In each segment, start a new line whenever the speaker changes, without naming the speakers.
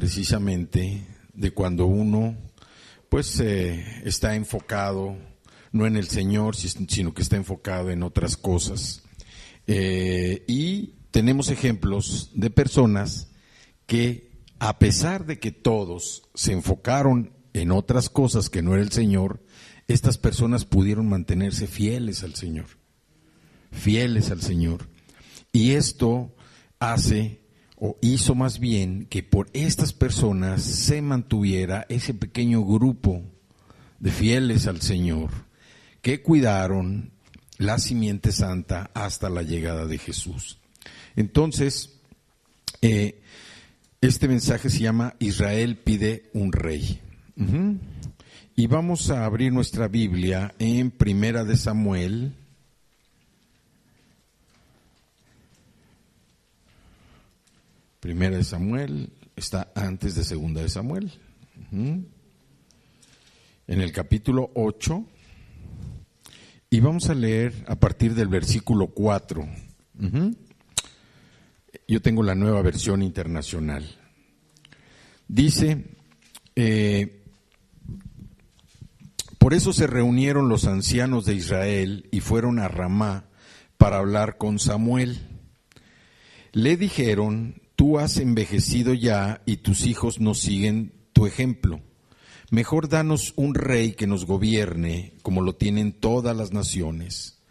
precisamente de cuando uno pues está enfocado no en el Señor, sino que está enfocado en otras cosas. Y tenemos ejemplos de personas que, a pesar de que todos se enfocaron en otras cosas que no era el Señor, estas personas pudieron mantenerse fieles al Señor. Fieles al Señor. Y esto hace, o hizo más bien, que por estas personas se mantuviera ese pequeño grupo de fieles al Señor que cuidaron la simiente santa hasta la llegada de Jesús. Entonces, este mensaje se llama Israel pide un rey. Y vamos a abrir nuestra Biblia en Primera de Samuel. Primera de Samuel está antes de Segunda de Samuel. En el capítulo 8. Y vamos a leer a partir del versículo 4. Yo tengo la Nueva Versión Internacional. Dice, por eso se reunieron los ancianos de Israel y fueron a Ramá para hablar con Samuel. Le dijeron, tú has envejecido ya y tus hijos no siguen tu ejemplo. Mejor danos un rey que nos gobierne, como lo tienen todas las naciones.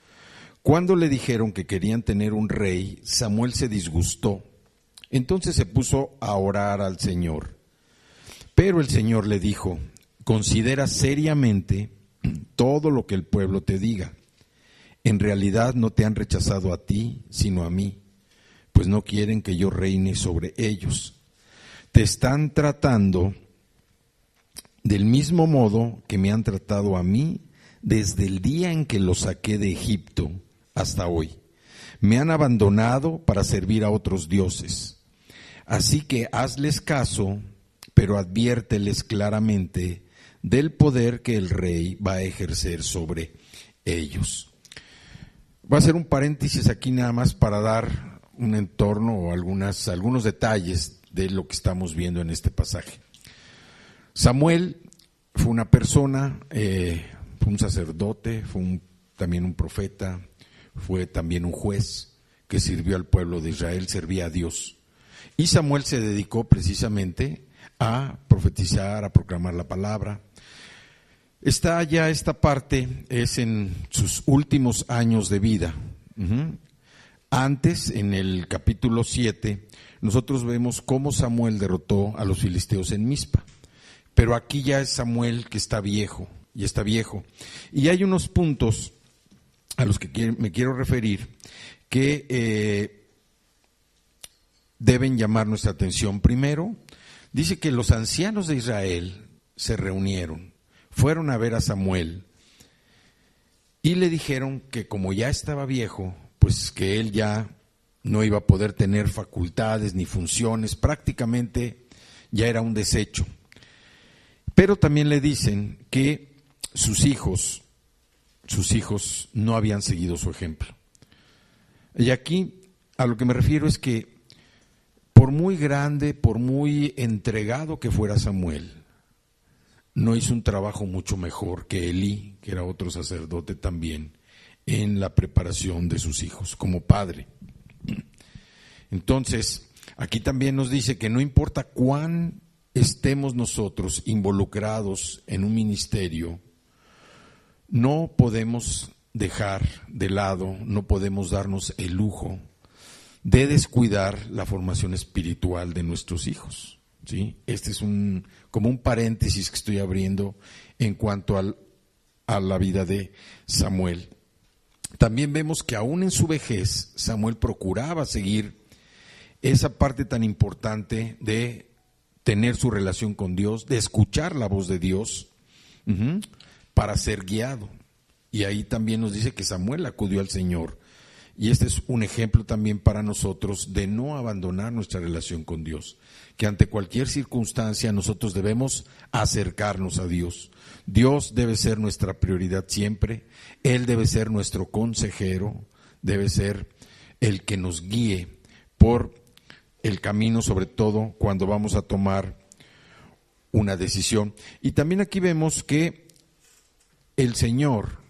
Cuando le dijeron que querían tener un rey, Samuel se disgustó. Entonces se puso a orar al Señor. Pero el Señor le dijo, considera seriamente todo lo que el pueblo te diga. En realidad no te han rechazado a ti, sino a mí, pues no quieren que yo reine sobre ellos. Te están tratando del mismo modo que me han tratado a mí desde el día en que los saqué de Egipto hasta hoy. Me han abandonado para servir a otros dioses. Así que hazles caso, pero adviérteles claramente del poder que el rey va a ejercer sobre ellos. Voy a hacer un paréntesis aquí nada más para dar un entorno o algunos detalles de lo que estamos viendo en este pasaje. Samuel fue una persona, fue un sacerdote, fue también un profeta, fue también un juez que sirvió al pueblo de Israel, servía a Dios. Y Samuel se dedicó precisamente a profetizar, a proclamar la palabra. Está ya esta parte, es en sus últimos años de vida. Antes, en el capítulo 7, nosotros vemos cómo Samuel derrotó a los filisteos en Mizpa. Pero aquí ya es Samuel que está viejo, y está viejo. Y hay unos puntos a los que me quiero referir que deben llamar nuestra atención. Primero, dice que los ancianos de Israel se reunieron, fueron a ver a Samuel y le dijeron que como ya estaba viejo, pues que él ya no iba a poder tener facultades ni funciones, prácticamente ya era un desecho. Pero también le dicen que sus hijos no habían seguido su ejemplo. Y aquí a lo que me refiero es que por muy grande, por muy entregado que fuera Samuel, no hizo un trabajo mucho mejor que Elí, que era otro sacerdote también, en la preparación de sus hijos como padre. Entonces, aquí también nos dice que no importa cuán estemos nosotros involucrados en un ministerio, no podemos dejar de lado, no podemos darnos el lujo de descuidar la formación espiritual de nuestros hijos, ¿sí? Este es como un paréntesis que estoy abriendo en cuanto a la vida de Samuel. También vemos que aún en su vejez Samuel procuraba seguir esa parte tan importante de tener su relación con Dios, de escuchar la voz de Dios para ser guiado. Y ahí también nos dice que Samuel acudió al Señor. Y este es un ejemplo también para nosotros de no abandonar nuestra relación con Dios. Que ante cualquier circunstancia nosotros debemos acercarnos a Dios. Dios debe ser nuestra prioridad siempre. Él debe ser nuestro consejero, debe ser el que nos guíe por el camino, sobre todo cuando vamos a tomar una decisión. Y también aquí vemos que el Señor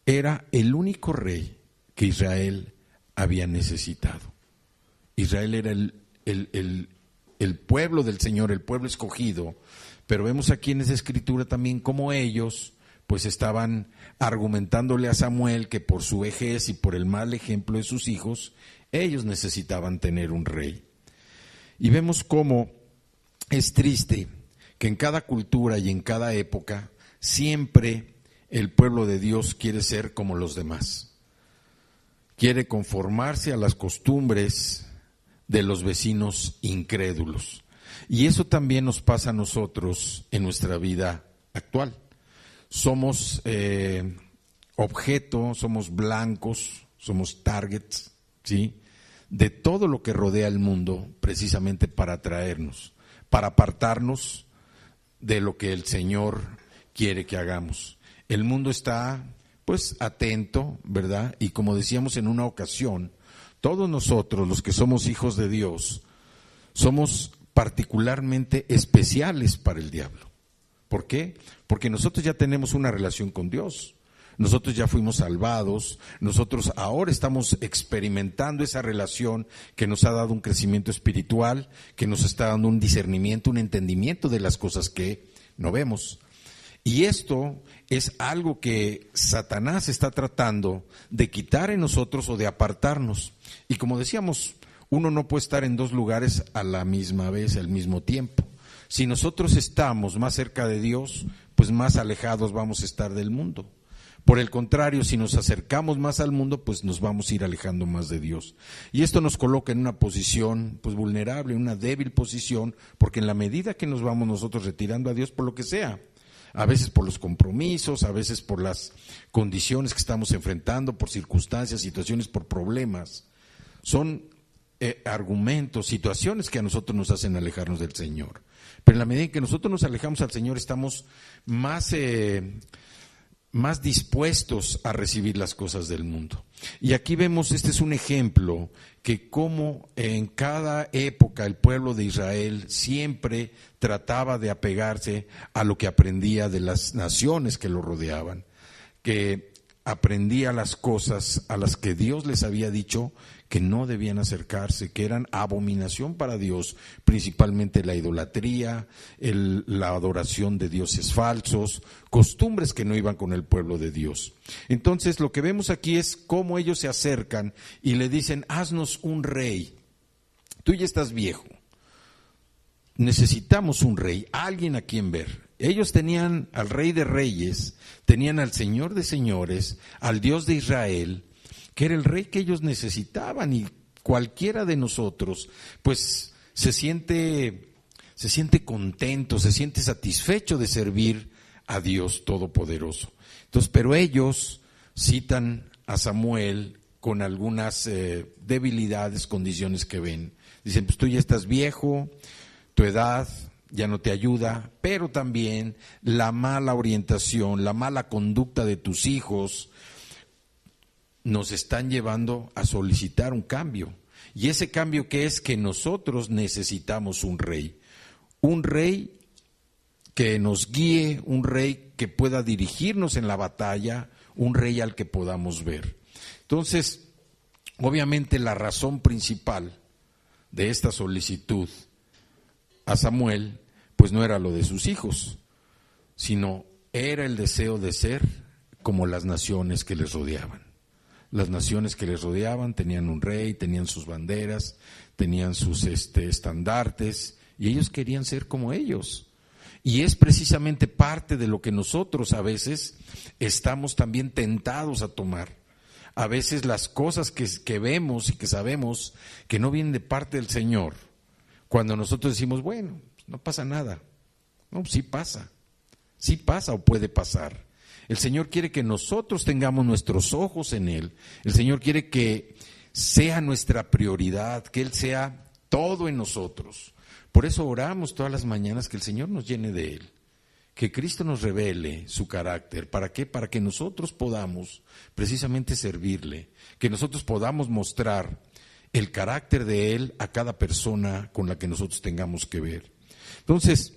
era el único rey que Israel había necesitado. Israel era el pueblo del Señor, el pueblo escogido, pero vemos aquí en esa escritura también cómo ellos pues estaban argumentándole a Samuel que por su vejez y por el mal ejemplo de sus hijos, ellos necesitaban tener un rey. Y vemos cómo es triste que en cada cultura y en cada época siempre el pueblo de Dios quiere ser como los demás. Quiere conformarse a las costumbres de los vecinos incrédulos. Y eso también nos pasa a nosotros en nuestra vida actual. Somos objeto, somos blancos, somos targets, ¿sí?, de todo lo que rodea el mundo, precisamente para atraernos, para apartarnos de lo que el Señor quiere que hagamos. El mundo está, pues, atento, ¿verdad? Y como decíamos en una ocasión, todos nosotros, los que somos hijos de Dios, somos particularmente especiales para el diablo. ¿Por qué? Porque nosotros ya tenemos una relación con Dios. Nosotros ya fuimos salvados, nosotros ahora estamos experimentando esa relación que nos ha dado un crecimiento espiritual, que nos está dando un discernimiento, un entendimiento de las cosas que no vemos. Y esto es algo que Satanás está tratando de quitar en nosotros o de apartarnos. Y como decíamos, uno no puede estar en dos lugares a la misma vez, al mismo tiempo. Si nosotros estamos más cerca de Dios, pues más alejados vamos a estar del mundo. Por el contrario, si nos acercamos más al mundo, pues nos vamos a ir alejando más de Dios. Y esto nos coloca en una posición pues vulnerable, en una débil posición, porque en la medida que nos vamos nosotros retirando a Dios por lo que sea, a veces por los compromisos, a veces por las condiciones que estamos enfrentando, por circunstancias, situaciones, por problemas, son argumentos, situaciones que a nosotros nos hacen alejarnos del Señor. Pero en la medida en que nosotros nos alejamos al Señor, estamos más dispuestos a recibir las cosas del mundo. Y aquí vemos, este es un ejemplo, que como en cada época el pueblo de Israel siempre trataba de apegarse a lo que aprendía de las naciones que lo rodeaban, que aprendía las cosas a las que Dios les había dicho que no debían acercarse, que eran abominación para Dios, principalmente la idolatría, la adoración de dioses falsos, costumbres que no iban con el pueblo de Dios. Entonces lo que vemos aquí es cómo ellos se acercan y le dicen: haznos un rey, tú ya estás viejo, necesitamos un rey, alguien a quien ver. Ellos tenían al Rey de Reyes, tenían al Señor de Señores, al Dios de Israel, que era el rey que ellos necesitaban, y cualquiera de nosotros pues se siente contento, se siente satisfecho de servir a Dios Todopoderoso. Entonces, pero ellos citan a Samuel con algunas debilidades, condiciones que ven. Dicen: pues tú ya estás viejo, tu edad ya no te ayuda, pero también la mala orientación, la mala conducta de tus hijos nos están llevando a solicitar un cambio. Y ese cambio, que es que nosotros necesitamos un rey que nos guíe, un rey que pueda dirigirnos en la batalla, un rey al que podamos ver. Entonces, obviamente la razón principal de esta solicitud a Samuel pues no era lo de sus hijos, sino era el deseo de ser como las naciones que les rodeaban. Las naciones que les rodeaban tenían un rey, tenían sus banderas, tenían sus estandartes, y ellos querían ser como ellos. Y es precisamente parte de lo que nosotros a veces estamos también tentados a tomar. A veces las cosas que vemos y que sabemos que no vienen de parte del Señor, cuando nosotros decimos: bueno, no pasa nada. No, sí pasa o puede pasar. El Señor quiere que nosotros tengamos nuestros ojos en Él. El Señor quiere que sea nuestra prioridad, que Él sea todo en nosotros. Por eso oramos todas las mañanas que el Señor nos llene de Él, que Cristo nos revele su carácter. ¿Para qué? Para que nosotros podamos precisamente servirle, que nosotros podamos mostrar el carácter de Él a cada persona con la que nosotros tengamos que ver. Entonces,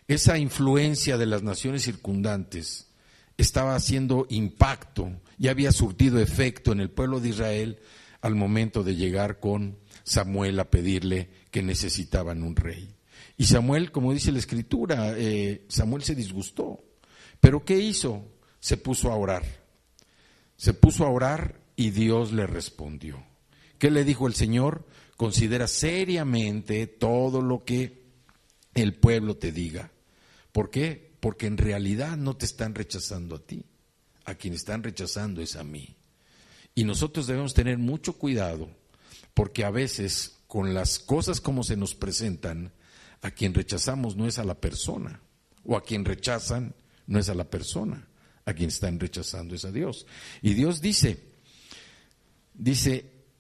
esa influencia de las naciones circundantes estaba haciendo impacto y había surtido efecto en el pueblo de Israel al momento de llegar con Samuel a pedirle que necesitaban un rey. Y Samuel, como dice la Escritura, Samuel se disgustó. ¿Pero qué hizo? Se puso a orar. Se puso a orar y Dios le respondió. ¿Qué le dijo el Señor? Considera seriamente todo lo que el pueblo te diga. ¿Por qué? Porque en realidad no te están rechazando a ti. A quien están rechazando es a mí. Y nosotros debemos tener mucho cuidado, porque a veces con las cosas como se nos presentan, a quien rechazamos no es a la persona, o a quien rechazan no es a la persona, a quien están rechazando es a Dios. Y Dios dice,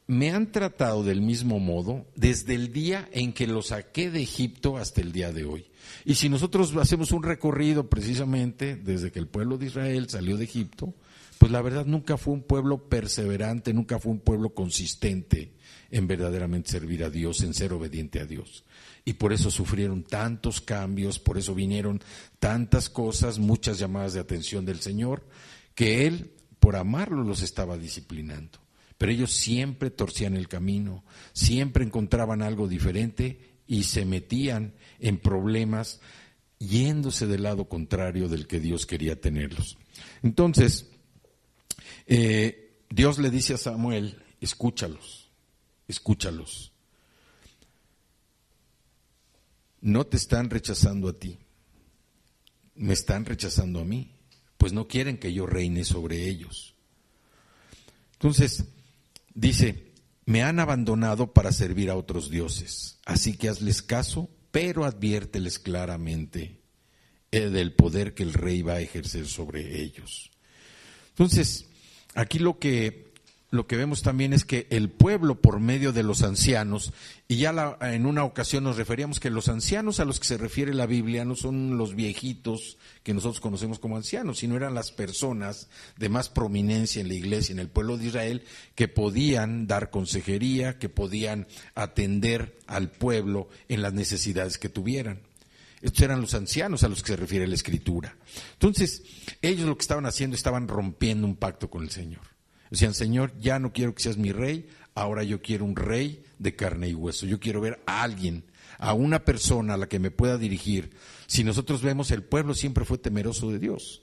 me han tratado del mismo modo desde el día en que los saqué de Egipto hasta el día de hoy. Y si nosotros hacemos un recorrido precisamente desde que el pueblo de Israel salió de Egipto, pues la verdad nunca fue un pueblo perseverante, nunca fue un pueblo consistente en verdaderamente servir a Dios, en ser obediente a Dios. Y por eso sufrieron tantos cambios, por eso vinieron tantas cosas, muchas llamadas de atención del Señor, que Él, por amarlo, los estaba disciplinando. Pero ellos siempre torcían el camino, siempre encontraban algo diferente y se metían en problemas yéndose del lado contrario del que Dios quería tenerlos. Entonces, Dios le dice a Samuel, escúchalos. No te están rechazando a ti, me están rechazando a mí, pues no quieren que yo reine sobre ellos. Entonces, dice, me han abandonado para servir a otros dioses, así que hazles caso, pero adviérteles claramente del poder que el rey va a ejercer sobre ellos. Entonces, aquí lo que vemos también es que el pueblo, por medio de los ancianos, y ya en una ocasión nos referíamos que los ancianos a los que se refiere la Biblia no son los viejitos que nosotros conocemos como ancianos, sino eran las personas de más prominencia en la iglesia, en el pueblo de Israel, que podían dar consejería, que podían atender al pueblo en las necesidades que tuvieran. Estos eran los ancianos a los que se refiere la Escritura. Entonces, ellos lo que estaban haciendo, estaban rompiendo un pacto con el Señor. Decían, Señor, ya no quiero que seas mi rey, ahora yo quiero un rey de carne y hueso. Yo quiero ver a alguien, a una persona a la que me pueda dirigir. Si nosotros vemos, el pueblo siempre fue temeroso de Dios.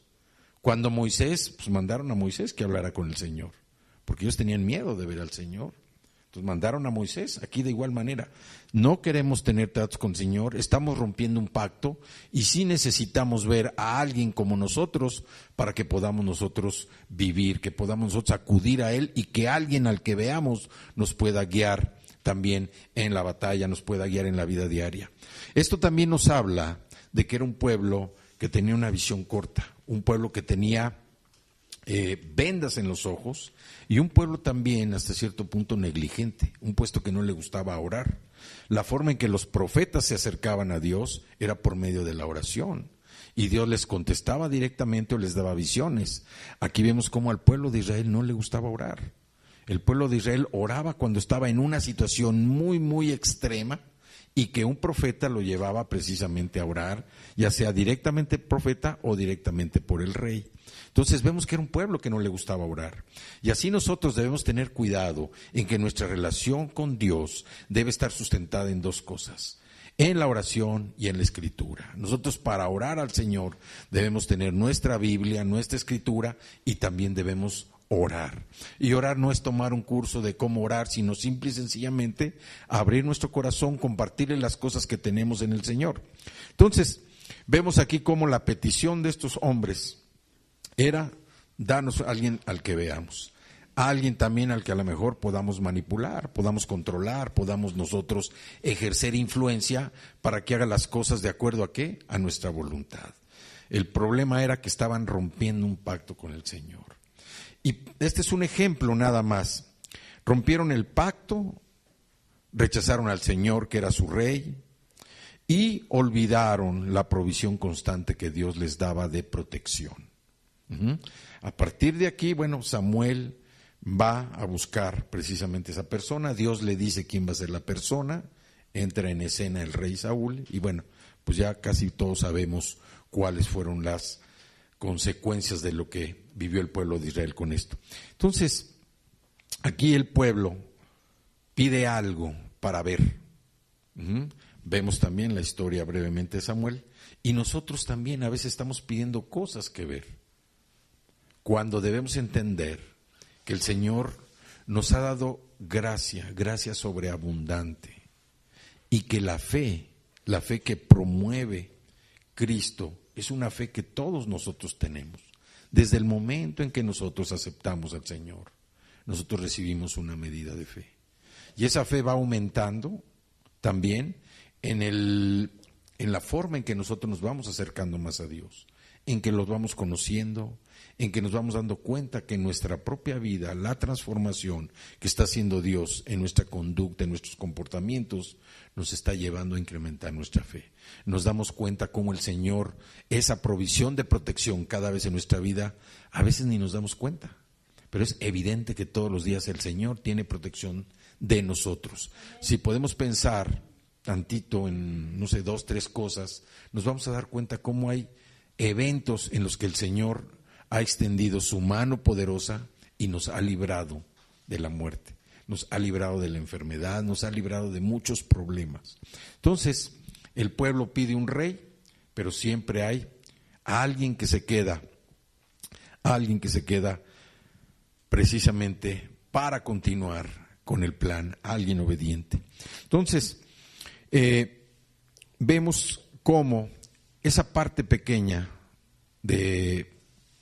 Cuando Moisés, pues mandaron a Moisés que hablara con el Señor, porque ellos tenían miedo de ver al Señor. Entonces mandaron a Moisés, aquí de igual manera. No queremos tener tratos con el Señor, estamos rompiendo un pacto y sí necesitamos ver a alguien como nosotros para que podamos nosotros vivir, que podamos nosotros acudir a Él y que alguien al que veamos nos pueda guiar también en la batalla, nos pueda guiar en la vida diaria. Esto también nos habla de que era un pueblo que tenía una visión corta, un pueblo que tenía vendas en los ojos y un pueblo también hasta cierto punto negligente, un puesto que no le gustaba orar. La forma en que los profetas se acercaban a Dios era por medio de la oración y Dios les contestaba directamente o les daba visiones. Aquí vemos cómo al pueblo de Israel no le gustaba orar. El pueblo de Israel oraba cuando estaba en una situación muy, muy extrema y que un profeta lo llevaba precisamente a orar, ya sea directamente profeta o directamente por el rey. Entonces vemos que era un pueblo que no le gustaba orar. Y así nosotros debemos tener cuidado en que nuestra relación con Dios debe estar sustentada en dos cosas: en la oración y en la escritura. Nosotros para orar al Señor debemos tener nuestra Biblia, nuestra escritura y también debemos orar. Y orar no es tomar un curso de cómo orar, sino simple y sencillamente abrir nuestro corazón, compartirle las cosas que tenemos en el Señor. Entonces, vemos aquí cómo la petición de estos hombres era: danos a alguien al que veamos, a alguien también al que a lo mejor podamos manipular, podamos controlar, podamos nosotros ejercer influencia para que haga las cosas de acuerdo a ¿qué? A nuestra voluntad. El problema era que estaban rompiendo un pacto con el Señor. Y este es un ejemplo nada más. Rompieron el pacto, rechazaron al Señor que era su rey y olvidaron la provisión constante que Dios les daba de protección. A partir de aquí, bueno, Samuel va a buscar precisamente esa persona. Dios le dice quién va a ser la persona. Entra en escena el rey Saúl y bueno, pues ya casi todos sabemos cuáles fueron las consecuencias de lo que vivió el pueblo de Israel con esto. Entonces, aquí el pueblo pide algo para ver. Vemos también la historia brevemente de Samuel, y nosotros también a veces estamos pidiendo cosas que ver, cuando debemos entender que el Señor nos ha dado gracia sobreabundante, y que la fe que promueve Cristo, es una fe que todos nosotros tenemos. Desde el momento en que nosotros aceptamos al Señor, nosotros recibimos una medida de fe. Y esa fe va aumentando también en la forma en que nosotros nos vamos acercando más a Dios, en que los vamos conociendo, en que nos vamos dando cuenta que en nuestra propia vida, la transformación que está haciendo Dios en nuestra conducta, en nuestros comportamientos, nos está llevando a incrementar nuestra fe. Nos damos cuenta cómo el Señor, esa provisión de protección cada vez en nuestra vida, a veces ni nos damos cuenta, pero es evidente que todos los días el Señor tiene protección de nosotros. Si podemos pensar tantito en, 2, 3 cosas, nos vamos a dar cuenta cómo hay eventos en los que el Señor ha extendido su mano poderosa y nos ha librado de la muerte, nos ha librado de la enfermedad, nos ha librado de muchos problemas. Entonces, el pueblo pide un rey, pero siempre hay alguien que se queda precisamente para continuar con el plan, alguien obediente. Entonces, vemos cómo esa parte pequeña de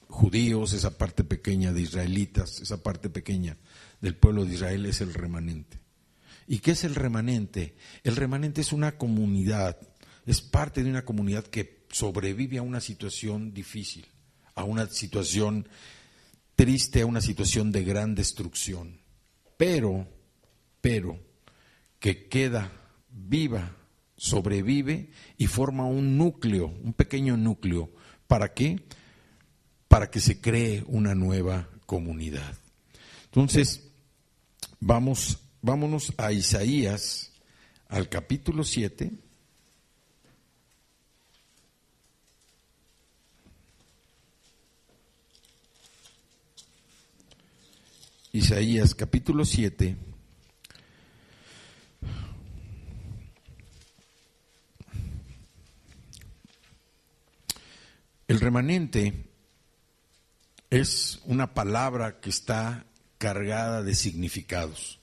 judíos, esa parte pequeña de israelitas, esa parte pequeña del pueblo de Israel es el remanente. ¿Y qué es el remanente? El remanente es una comunidad, es parte de una comunidad que sobrevive a una situación difícil, a una situación triste, a una situación de gran destrucción, pero que queda viva, sobrevive y forma un núcleo, un pequeño núcleo. ¿Para qué? Para que se cree una nueva comunidad. Entonces, vámonos a Isaías, al capítulo 7. Isaías, capítulo 7. El remanente es una palabra que está cargada de significados.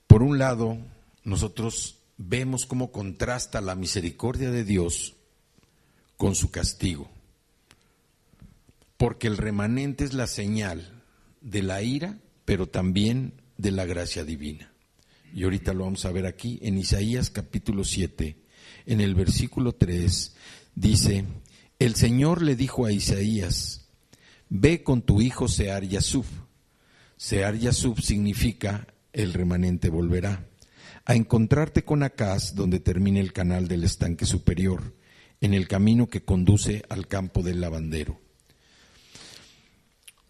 Por un lado, nosotros vemos cómo contrasta la misericordia de Dios con su castigo, porque el remanente es la señal de la ira, pero también de la gracia divina. Y ahorita lo vamos a ver aquí en Isaías capítulo 7, en el versículo 3, dice: el Señor le dijo a Isaías: ve con tu hijo Sear Yasub. Sear Yasub significa el remanente volverá, a encontrarte con Acaz, donde termina el canal del estanque superior, en el camino que conduce al campo del lavandero.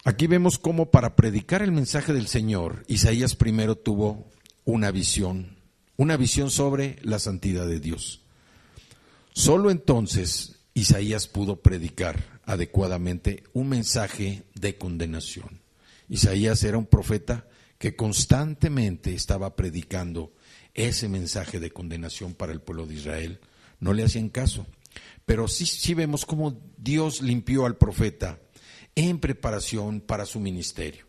Aquí vemos cómo para predicar el mensaje del Señor, Isaías primero tuvo una visión sobre la santidad de Dios. Solo entonces Isaías pudo predicar adecuadamente un mensaje de condenación. Isaías era un profeta que constantemente estaba predicando ese mensaje de condenación para el pueblo de Israel. No le hacían caso, pero sí vemos cómo Dios limpió al profeta en preparación para su ministerio.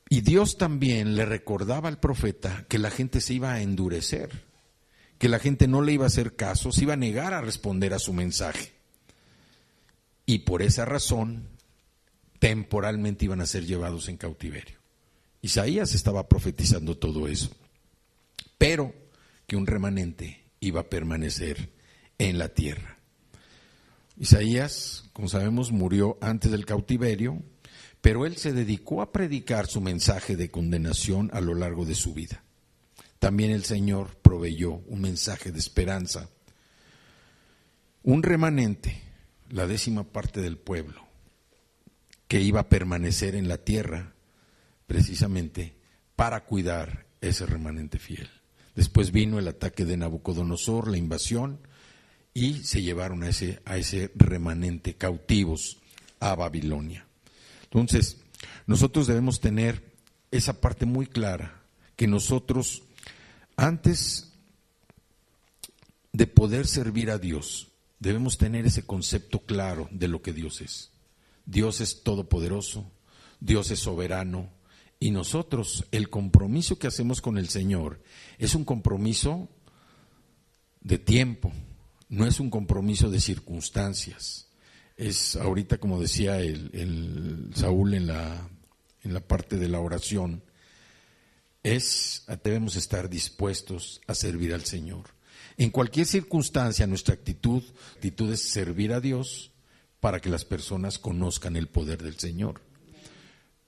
Y Dios también le recordaba al profeta que la gente se iba a endurecer, que la gente no le iba a hacer caso, se iba a negar a responder a su mensaje. Y por esa razón, temporalmente iban a ser llevados en cautiverio. Isaías estaba profetizando todo eso, pero que un remanente iba a permanecer en la tierra. Isaías, como sabemos, murió antes del cautiverio, pero él se dedicó a predicar su mensaje de condenación a lo largo de su vida. También el Señor proveyó un mensaje de esperanza. Un remanente, la 10ª parte del pueblo, que iba a permanecer en la tierra precisamente para cuidar ese remanente fiel. Después vino el ataque de Nabucodonosor, la invasión, y se llevaron a ese remanente cautivos a Babilonia. Entonces, nosotros debemos tener esa parte muy clara, que nosotros, antes de poder servir a Dios, debemos tener ese concepto claro de lo que Dios es. Dios es todopoderoso, Dios es soberano, y nosotros, el compromiso que hacemos con el Señor es un compromiso de tiempo, no es un compromiso de circunstancias. Es ahorita, como decía el Saúl en la parte de la oración, debemos estar dispuestos a servir al Señor. En cualquier circunstancia, nuestra actitud es servir a Dios para que las personas conozcan el poder del Señor,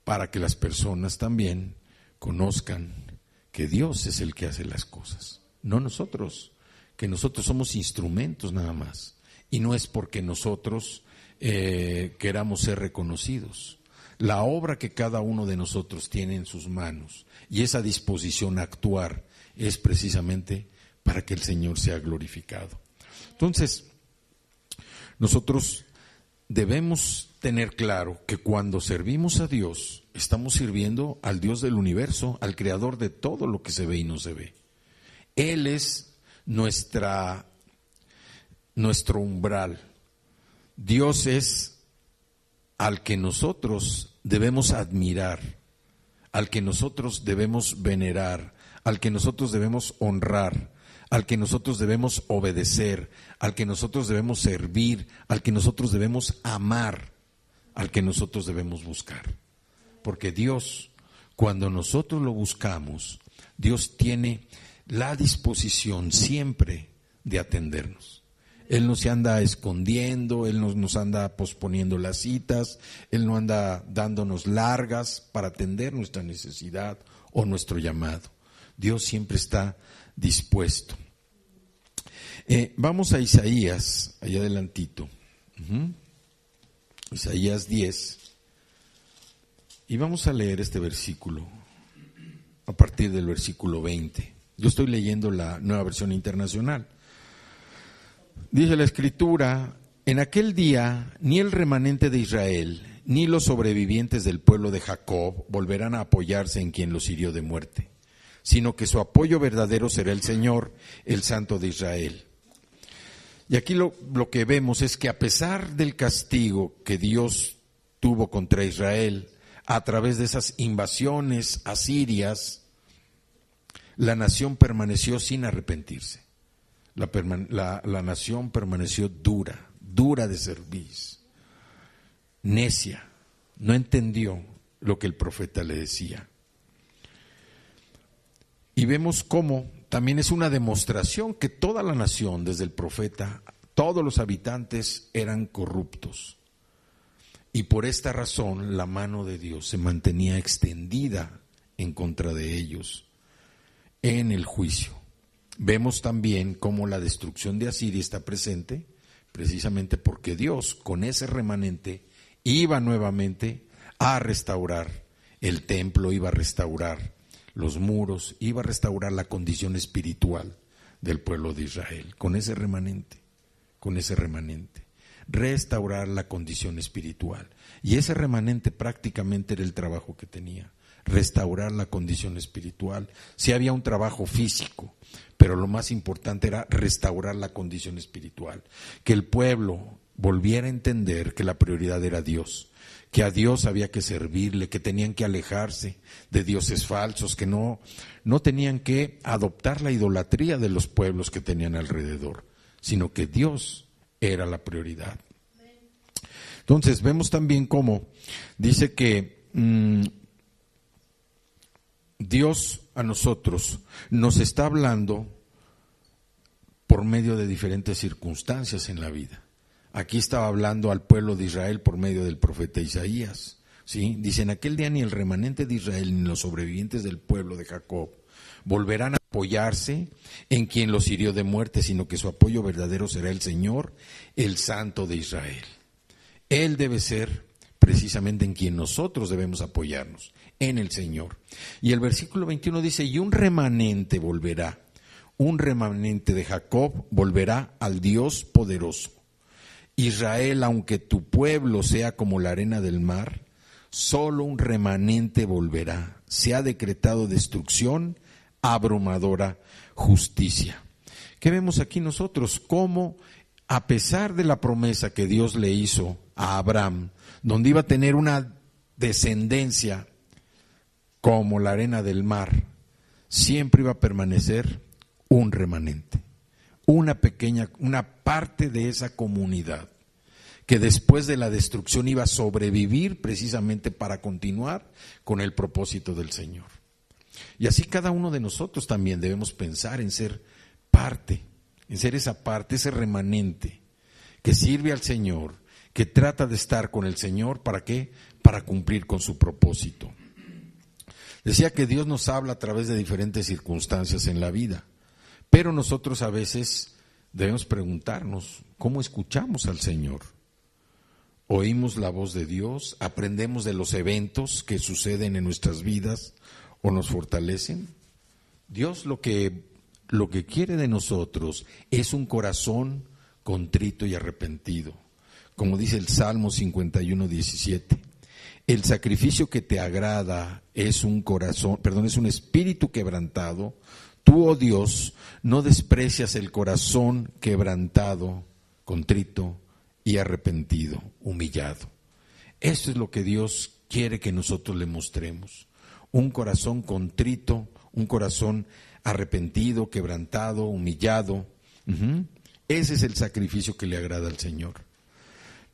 para que las personas también conozcan que Dios es el que hace las cosas, no nosotros, que nosotros somos instrumentos nada más, y no es porque nosotros queramos ser reconocidos. La obra que cada uno de nosotros tiene en sus manos y esa disposición a actuar es precisamente para que el Señor sea glorificado. Entonces, nosotros debemos tener claro que cuando servimos a Dios, estamos sirviendo al Dios del universo, al creador de todo lo que se ve y no se ve. Él es nuestro umbral. Dios es al que nosotros debemos admirar, al que nosotros debemos venerar, al que nosotros debemos honrar, al que nosotros debemos obedecer, al que nosotros debemos servir, al que nosotros debemos amar, al que nosotros debemos buscar. Porque Dios, cuando nosotros lo buscamos, Dios tiene la disposición siempre de atendernos. Él no se anda escondiendo, Él no nos anda posponiendo las citas, Él no anda dándonos largas para atender nuestra necesidad o nuestro llamado. Dios siempre está dispuesto. Vamos a Isaías, allá adelantito. Isaías 10. Y vamos a leer este versículo a partir del versículo 20. Yo estoy leyendo la Nueva Versión Internacional. Dice la Escritura: en aquel día ni el remanente de Israel ni los sobrevivientes del pueblo de Jacob volverán a apoyarse en quien los hirió de muerte, sino que su apoyo verdadero será el Señor, el Santo de Israel. Y aquí lo que vemos es que a pesar del castigo que Dios tuvo contra Israel a través de esas invasiones asirias, la nación permaneció sin arrepentirse. La nación permaneció dura de cerviz, necia, no entendió lo que el profeta le decía. Y vemos cómo también es una demostración que toda la nación, desde el profeta, todos los habitantes eran corruptos. Y por esta razón la mano de Dios se mantenía extendida en contra de ellos en el juicio. Vemos también cómo la destrucción de Asiria está presente, precisamente porque Dios, con ese remanente, iba nuevamente a restaurar el templo, iba a restaurar los muros, iba a restaurar la condición espiritual del pueblo de Israel, con ese remanente, restaurar la condición espiritual. Y ese remanente prácticamente era el trabajo que tenía, restaurar la condición espiritual. Sí había un trabajo físico, pero lo más importante era restaurar la condición espiritual, que el pueblo volviera a entender que la prioridad era Dios, que a Dios había que servirle, que tenían que alejarse de dioses falsos, que no tenían que adoptar la idolatría de los pueblos que tenían alrededor, sino que Dios era la prioridad. Entonces vemos también cómo dice que Dios a nosotros nos está hablando por medio de diferentes circunstancias en la vida. Aquí estaba hablando al pueblo de Israel por medio del profeta Isaías, ¿sí? Dice: en aquel día ni el remanente de Israel ni los sobrevivientes del pueblo de Jacob volverán a apoyarse en quien los hirió de muerte, sino que su apoyo verdadero será el Señor, el Santo de Israel. Él debe ser precisamente en quien nosotros debemos apoyarnos, en el Señor. Y el versículo 21 dice: y un remanente volverá, un remanente de Jacob volverá al Dios poderoso. Israel, aunque tu pueblo sea como la arena del mar, solo un remanente volverá. Se ha decretado destrucción, abrumadora justicia. ¿Qué vemos aquí nosotros? Cómo, a pesar de la promesa que Dios le hizo a Abraham, donde iba a tener una descendencia como la arena del mar, siempre iba a permanecer un remanente, una parte de esa comunidad que después de la destrucción iba a sobrevivir precisamente para continuar con el propósito del Señor. Y así cada uno de nosotros también debemos pensar en ser parte, en ser esa parte, ese remanente que sirve al Señor, que trata de estar con el Señor, ¿para qué? Para cumplir con su propósito. Decía que Dios nos habla a través de diferentes circunstancias en la vida, pero nosotros a veces debemos preguntarnos, ¿cómo escuchamos al Señor? ¿Oímos la voz de Dios? ¿Aprendemos de los eventos que suceden en nuestras vidas o nos fortalecen? Dios lo que quiere de nosotros es un corazón contrito y arrepentido. Como dice el Salmo 51:17, el sacrificio que te agrada es un espíritu quebrantado. Tú, oh Dios, no desprecias el corazón quebrantado, contrito y arrepentido, humillado. Esto es lo que Dios quiere que nosotros le mostremos. Un corazón contrito, un corazón arrepentido, quebrantado, humillado. Ese es el sacrificio que le agrada al Señor.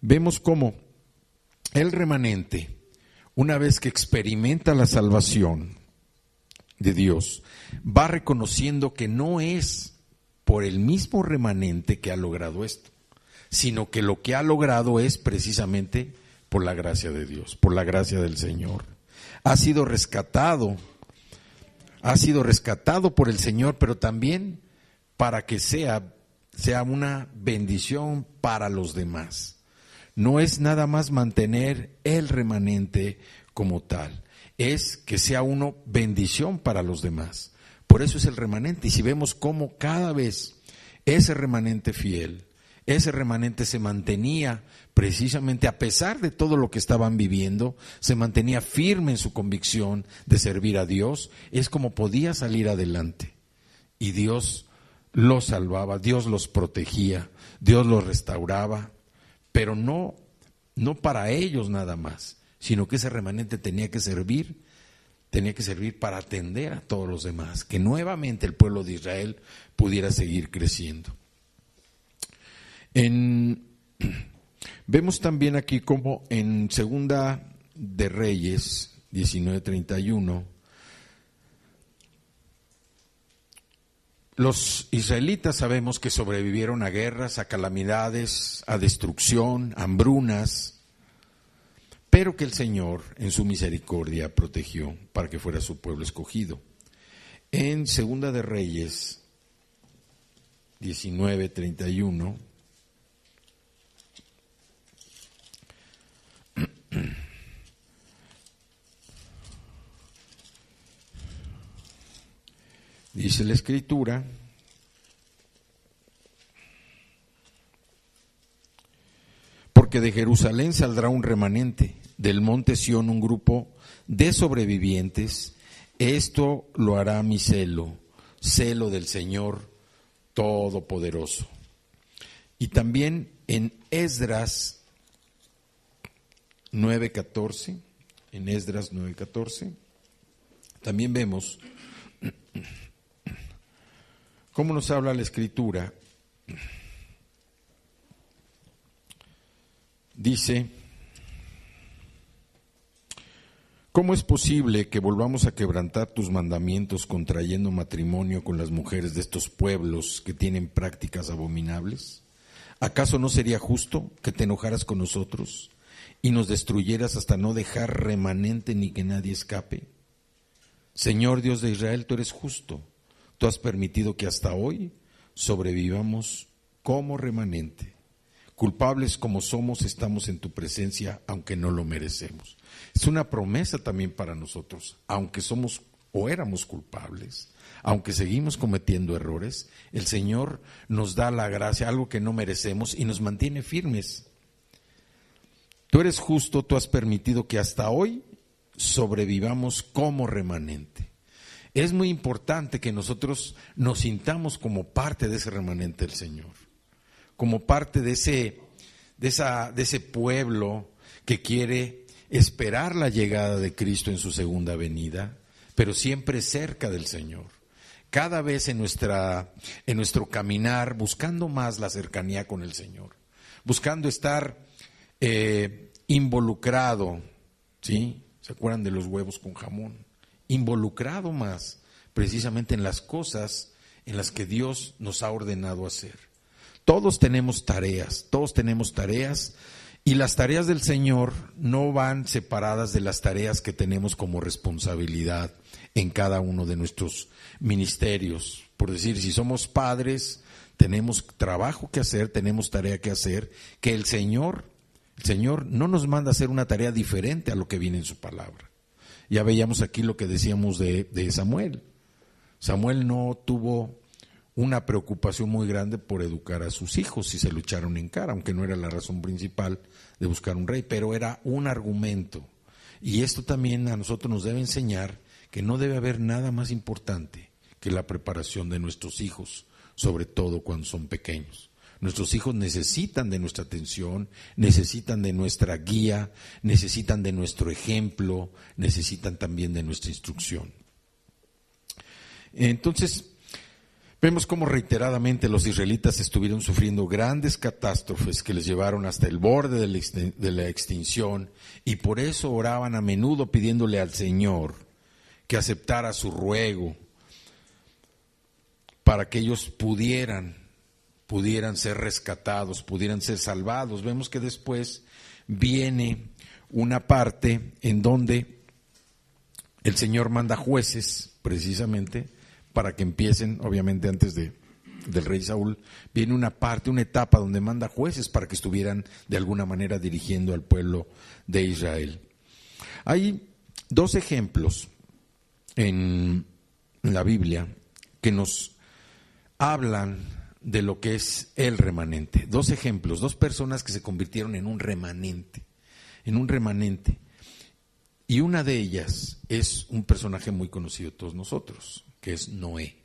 Vemos cómo el remanente, una vez que experimenta la salvación de Dios, va reconociendo que no es por el mismo remanente que ha logrado esto, sino que lo que ha logrado es precisamente por la gracia de Dios, por la gracia del Señor. Ha sido rescatado por el Señor, pero también para que sea una bendición para los demás. No es nada más mantener el remanente como tal, es que sea uno bendición para los demás. Por eso es el remanente. Y si vemos cómo cada vez ese remanente fiel, ese remanente se mantenía precisamente a pesar de todo lo que estaban viviendo, se mantenía firme en su convicción de servir a Dios, es como podía salir adelante. Y Dios los salvaba, Dios los protegía, Dios los restauraba, pero no para ellos nada más, sino que ese remanente tenía que servir para atender a todos los demás, que nuevamente el pueblo de Israel pudiera seguir creciendo. Vemos también aquí como en Segunda de Reyes 19:31, los israelitas sabemos que sobrevivieron a guerras, a calamidades, a destrucción, a hambrunas, pero que el Señor en su misericordia protegió para que fuera su pueblo escogido. En Segunda de Reyes 19:31 dice la Escritura: porque de Jerusalén saldrá un remanente, del monte Sión un grupo de sobrevivientes. Esto lo hará mi celo del Señor Todopoderoso. Y también en Esdras 9:14, también vemos cómo nos habla la Escritura. Dice: ¿cómo es posible que volvamos a quebrantar tus mandamientos contrayendo matrimonio con las mujeres de estos pueblos que tienen prácticas abominables? ¿Acaso no sería justo que te enojaras con nosotros y nos destruyeras hasta no dejar remanente ni que nadie escape? Señor Dios de Israel, tú eres justo. Tú has permitido que hasta hoy sobrevivamos como remanente. Culpables como somos, estamos en tu presencia, aunque no lo merecemos. Es una promesa también para nosotros, aunque somos o éramos culpables, aunque seguimos cometiendo errores, el Señor nos da la gracia, algo que no merecemos, y nos mantiene firmes. Tú eres justo, tú has permitido que hasta hoy sobrevivamos como remanente. Es muy importante que nosotros nos sintamos como parte de ese remanente del Señor, como parte de ese pueblo que quiere esperar la llegada de Cristo en su segunda venida, pero siempre cerca del Señor. Cada vez en nuestro caminar, buscando más la cercanía con el Señor, buscando estar involucrado, ¿sí? ¿Se acuerdan de los huevos con jamón? Involucrado más precisamente en las cosas en las que Dios nos ha ordenado hacer. Todos tenemos tareas, y las tareas del Señor no van separadas de las tareas que tenemos como responsabilidad en cada uno de nuestros ministerios. Por decir, si somos padres, tenemos trabajo que hacer, tenemos tarea que hacer, que el Señor no nos manda a hacer una tarea diferente a lo que viene en su palabra. Ya veíamos aquí lo que decíamos de Samuel. Samuel no tuvo una preocupación muy grande por educar a sus hijos si se lo echaron en cara, aunque no era la razón principal de buscar un rey, pero era un argumento. Y esto también a nosotros nos debe enseñar que no debe haber nada más importante que la preparación de nuestros hijos, sobre todo cuando son pequeños. Nuestros hijos necesitan de nuestra atención, necesitan de nuestra guía, necesitan de nuestro ejemplo, necesitan también de nuestra instrucción. Entonces, vemos cómo reiteradamente los israelitas estuvieron sufriendo grandes catástrofes que les llevaron hasta el borde de la extinción, y por eso oraban a menudo pidiéndole al Señor que aceptara su ruego para que ellos pudieran ser rescatados, pudieran ser salvados. Vemos que después viene una parte en donde el Señor manda jueces, precisamente, para que empiecen, obviamente antes del rey Saúl, viene una etapa donde manda jueces para que estuvieran de alguna manera dirigiendo al pueblo de Israel. Hay dos ejemplos en la Biblia que nos hablan de lo que es el remanente. Dos ejemplos, dos personas que se convirtieron en un remanente. Y una de ellas es un personaje muy conocido de todos nosotros, que es Noé.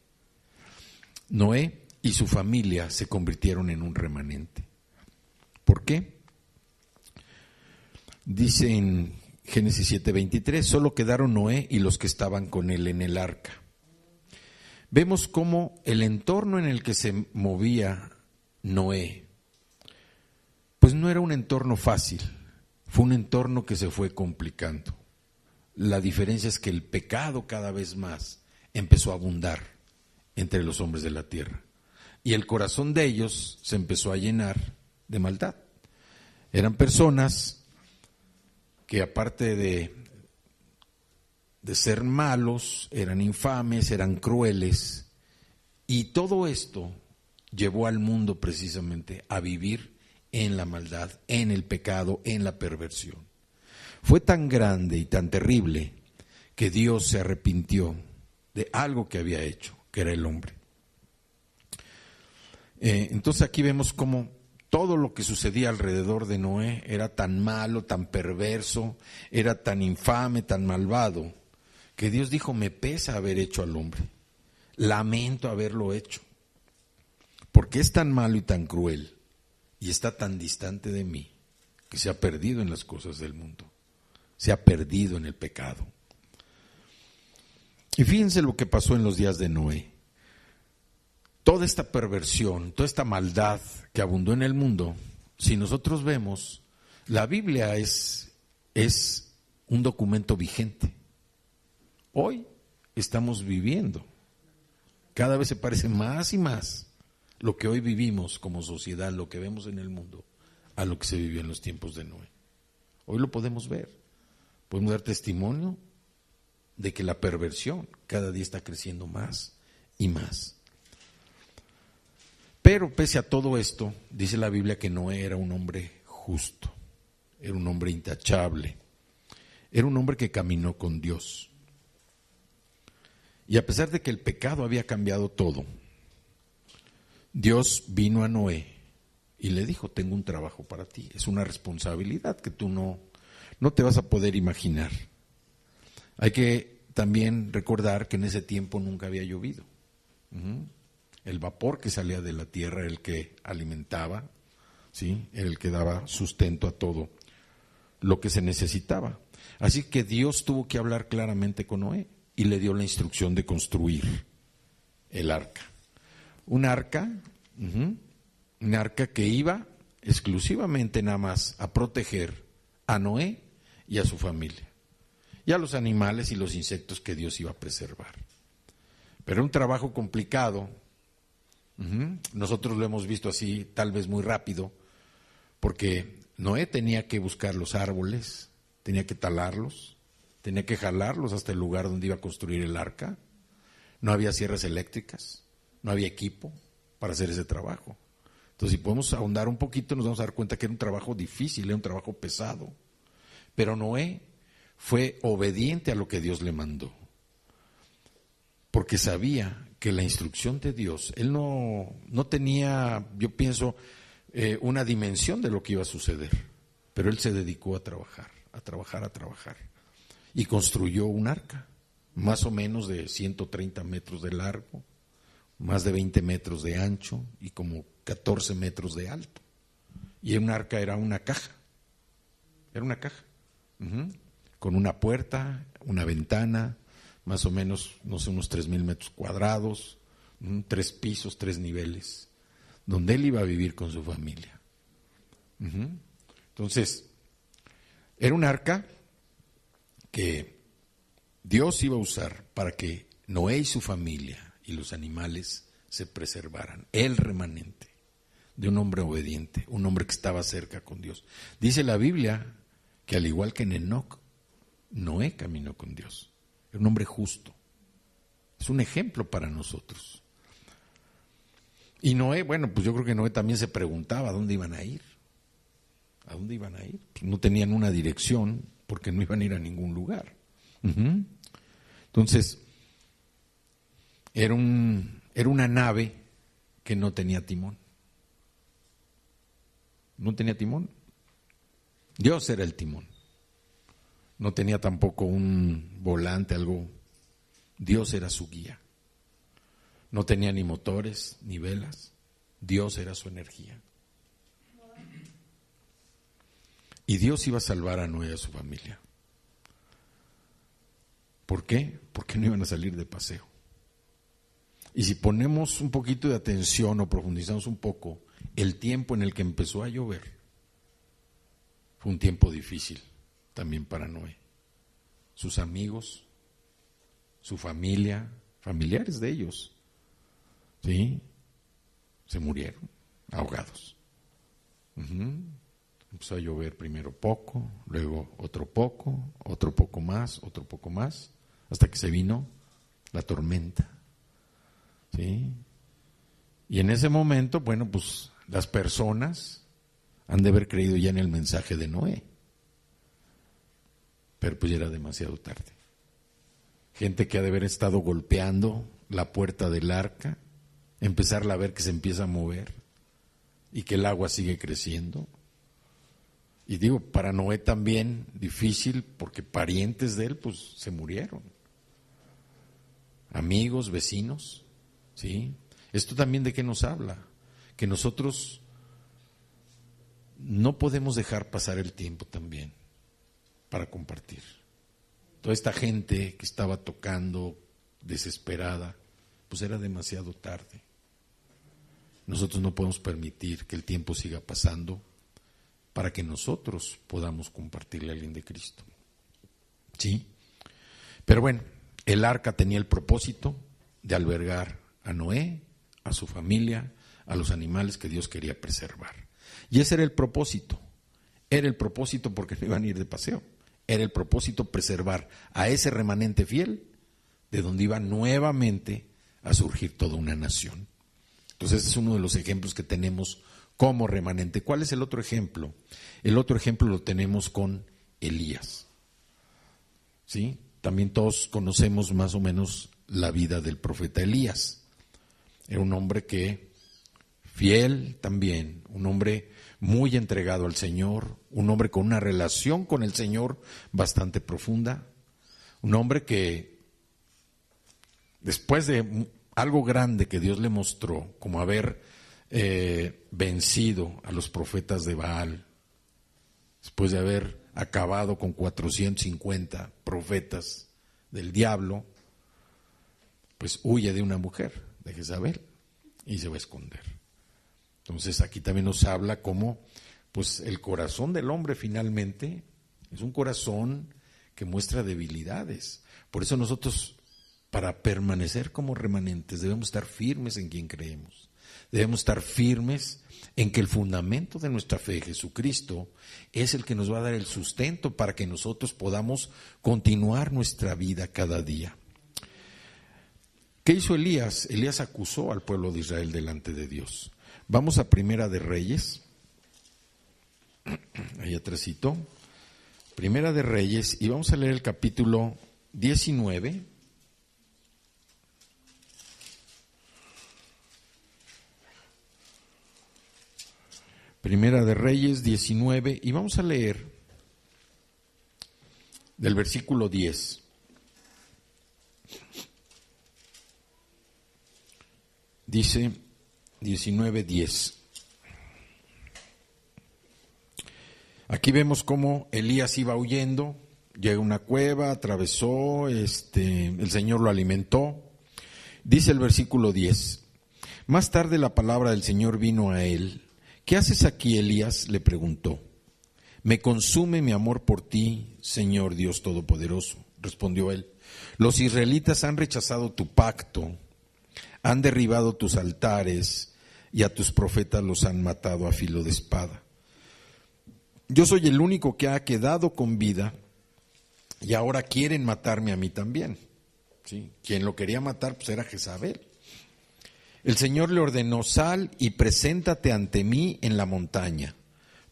Noé y su familia se convirtieron en un remanente. ¿Por qué? Dice en Génesis 7:23, solo quedaron Noé y los que estaban con él en el arca. Vemos cómo el entorno en el que se movía Noé, pues no era un entorno fácil, fue un entorno que se fue complicando. La diferencia es que el pecado cada vez más empezó a abundar entre los hombres de la tierra, y el corazón de ellos se empezó a llenar de maldad. Eran personas que, aparte de ser malos, eran infames, eran crueles, y todo esto llevó al mundo precisamente a vivir en la maldad, en el pecado, en la perversión. Fue tan grande y tan terrible que Dios se arrepintió de algo que había hecho, que era el hombre. Entonces aquí vemos cómo todo lo que sucedía alrededor de Noé era tan malo, tan perverso, era tan infame, tan malvado, que Dios dijo: me pesa haber hecho al hombre, lamento haberlo hecho, porque es tan malo y tan cruel, y está tan distante de mí, que se ha perdido en las cosas del mundo, se ha perdido en el pecado. Y fíjense lo que pasó en los días de Noé. Toda esta perversión, toda esta maldad que abundó en el mundo, si nosotros vemos, la Biblia es un documento vigente. Hoy estamos viviendo, cada vez se parece más y más lo que hoy vivimos como sociedad, lo que vemos en el mundo, a lo que se vivió en los tiempos de Noé. Hoy lo podemos ver, podemos dar testimonio de que la perversión cada día está creciendo más y más. Pero pese a todo esto, dice la Biblia que Noé era un hombre justo, era un hombre intachable, era un hombre que caminó con Dios. Y a pesar de que el pecado había cambiado todo, Dios vino a Noé y le dijo, tengo un trabajo para ti, es una responsabilidad que tú no te vas a poder imaginar. Hay que también recordar que en ese tiempo nunca había llovido. El vapor que salía de la tierra era el que alimentaba, ¿sí? Era el que daba sustento a todo lo que se necesitaba. Así que Dios tuvo que hablar claramente con Noé y le dio la instrucción de construir el arca. Un arca que iba exclusivamente nada más a proteger a Noé y a su familia, y a los animales y los insectos que Dios iba a preservar. Pero era un trabajo complicado. Nosotros lo hemos visto así, tal vez muy rápido, porque Noé tenía que buscar los árboles, tenía que talarlos, tenía que jalarlos hasta el lugar donde iba a construir el arca. No había sierras eléctricas, no había equipo para hacer ese trabajo. Entonces, si podemos ahondar un poquito, nos vamos a dar cuenta que era un trabajo difícil, era un trabajo pesado. Pero Noé fue obediente a lo que Dios le mandó, porque sabía que la instrucción de Dios, él no tenía, yo pienso, una dimensión de lo que iba a suceder, pero él se dedicó a trabajar, y construyó un arca, más o menos de 130 metros de largo, más de 20 metros de ancho y como 14 metros de alto. Y un arca era una caja, con una puerta, una ventana, más o menos, no sé, unos 3,000 metros cuadrados, 3 pisos, 3 niveles, donde él iba a vivir con su familia. Entonces, era un arca que Dios iba a usar para que Noé y su familia y los animales se preservaran, el remanente de un hombre obediente, un hombre que estaba cerca con Dios. Dice la Biblia que al igual que en Enoc, Noé caminó con Dios. Era un hombre justo. Es un ejemplo para nosotros. Y Noé, bueno, pues yo creo que Noé también se preguntaba a dónde iban a ir. ¿A dónde iban a ir? Pues no tenían una dirección porque no iban a ir a ningún lugar. Entonces, era una nave que no tenía timón. No tenía timón. Dios era el timón. No tenía tampoco un volante, algo. Dios era su guía. No tenía ni motores, ni velas. Dios era su energía. Y Dios iba a salvar a Noé y a su familia. ¿Por qué? Porque no iban a salir de paseo. Y si ponemos un poquito de atención o profundizamos un poco, el tiempo en el que empezó a llover fue un tiempo difícil también para Noé. Sus amigos, su familia, familiares de ellos, ¿sí? Se murieron ahogados. Empezó a llover primero poco, luego otro poco más, hasta que se vino la tormenta, ¿sí? Y en ese momento, bueno, pues las personas han de haber creído ya en el mensaje de Noé, pero pues ya era demasiado tarde. Gente que ha de haber estado golpeando la puerta del arca, empezarla a ver que se empieza a mover y que el agua sigue creciendo. Y digo, para Noé también difícil porque parientes de él pues se murieron. Amigos, vecinos, ¿sí? Esto también ¿de qué nos habla? Que nosotros no podemos dejar pasar el tiempo también para compartir. Toda esta gente que estaba tocando desesperada, pues era demasiado tarde. Nosotros no podemos permitir que el tiempo siga pasando para que nosotros podamos compartirle a alguien de Cristo. ¿Sí? Pero bueno, el arca tenía el propósito de albergar a Noé, a su familia, a los animales que Dios quería preservar. Y ese era el propósito. Era el propósito porque no iban a ir de paseo. Era el propósito preservar a ese remanente fiel de donde iba nuevamente a surgir toda una nación. Entonces, este es uno de los ejemplos que tenemos como remanente. ¿Cuál es el otro ejemplo? El otro ejemplo lo tenemos con Elías. ¿Sí? También todos conocemos más o menos la vida del profeta Elías. Era un hombre fiel también, un hombre muy entregado al Señor, un hombre con una relación con el Señor bastante profunda, un hombre que después de algo grande que Dios le mostró, como haber vencido a los profetas de Baal, después de haber acabado con 450 profetas del diablo, pues huye de una mujer, de Jezabel, y se va a esconder. Entonces aquí también nos habla cómo pues el corazón del hombre finalmente es un corazón que muestra debilidades. Por eso nosotros, para permanecer como remanentes, debemos estar firmes en quien creemos. Debemos estar firmes en que el fundamento de nuestra fe, Jesucristo, es el que nos va a dar el sustento para que nosotros podamos continuar nuestra vida cada día. ¿Qué hizo Elías? Elías acusó al pueblo de Israel delante de Dios. Vamos a Primera de Reyes, ahí atrásito, Primera de Reyes, y vamos a leer el capítulo 19. Primera de Reyes 19, y vamos a leer del versículo 10. Dice 19:10. Aquí vemos cómo Elías iba huyendo, llega a una cueva, atravesó, el Señor lo alimentó. Dice el versículo 10. Más tarde la palabra del Señor vino a él. ¿Qué haces aquí, Elías?, le preguntó. Me consume mi amor por ti, Señor Dios Todopoderoso, respondió él. Los israelitas han rechazado tu pacto, han derribado tus altares y a tus profetas los han matado a filo de espada. Yo soy el único que ha quedado con vida y ahora quieren matarme a mí también. ¿Sí? Quien lo quería matar pues era Jezabel. El Señor le ordenó: sal y preséntate ante mí en la montaña,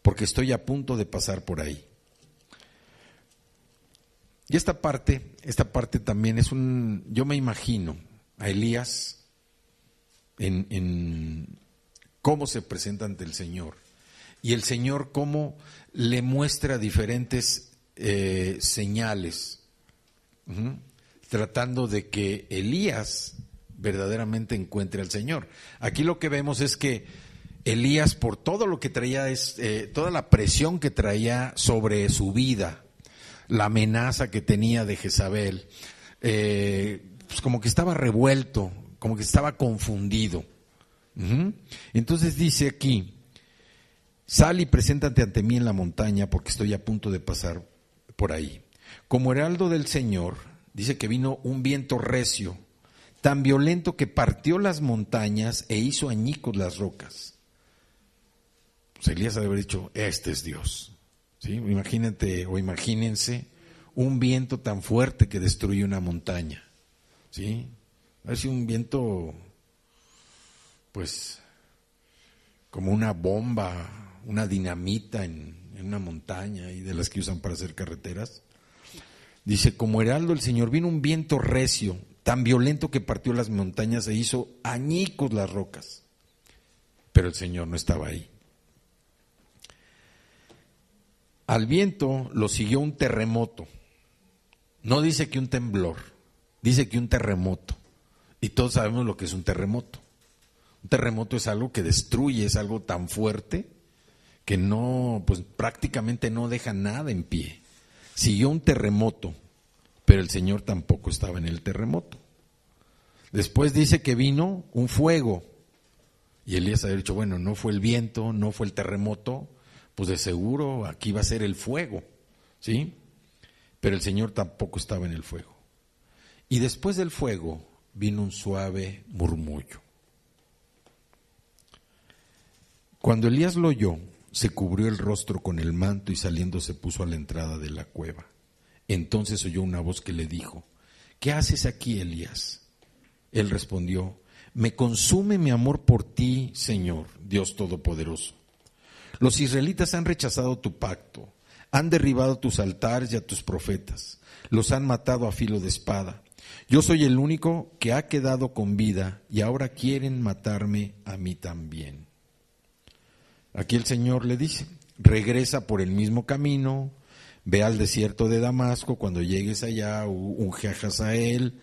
porque estoy a punto de pasar por ahí. Y esta parte también es yo me imagino a Elías en cómo se presenta ante el Señor. Y el Señor cómo le muestra diferentes señales, tratando de que Elías verdaderamente encuentre al Señor. Aquí lo que vemos es que Elías, por todo lo que traía, toda la presión que traía sobre su vida, la amenaza que tenía de Jezabel, pues como que estaba revuelto, como que estaba confundido. Entonces dice aquí: sal y preséntate ante mí en la montaña, porque estoy a punto de pasar por ahí. Como heraldo del Señor, dice que vino un viento recio, tan violento que partió las montañas e hizo añicos las rocas. Pues Elías ha de haber dicho: este es Dios. ¿Sí? Imagínate o imagínense un viento tan fuerte que destruye una montaña. ¿Sí? A ver si un viento, pues, como una bomba, una dinamita en una montaña y de las que usan para hacer carreteras. Dice: como heraldo el Señor vino un viento recio, tan violento que partió las montañas e hizo añicos las rocas. Pero el Señor no estaba ahí. Al viento lo siguió un terremoto. No dice que un temblor, dice que un terremoto. Y todos sabemos lo que es un terremoto. Un terremoto es algo que destruye, es algo tan fuerte que no, pues prácticamente no deja nada en pie. Siguió un terremoto, pero el Señor tampoco estaba en el terremoto. Después dice que vino un fuego. Y Elías había dicho: bueno, no fue el viento, no fue el terremoto, pues de seguro aquí va a ser el fuego, ¿sí? Pero el Señor tampoco estaba en el fuego. Y después del fuego vino un suave murmullo. Cuando Elías lo oyó, se cubrió el rostro con el manto y saliendo se puso a la entrada de la cueva. Entonces oyó una voz que le dijo: ¿qué haces aquí, Elías? Él respondió: me consume mi amor por ti, Señor, Dios Todopoderoso. Los israelitas han rechazado tu pacto, han derribado tus altares y a tus profetas, los han matado a filo de espada. Yo soy el único que ha quedado con vida y ahora quieren matarme a mí también. Aquí el Señor le dice, regresa por el mismo camino, ve al desierto de Damasco, cuando llegues allá, unge a Hazael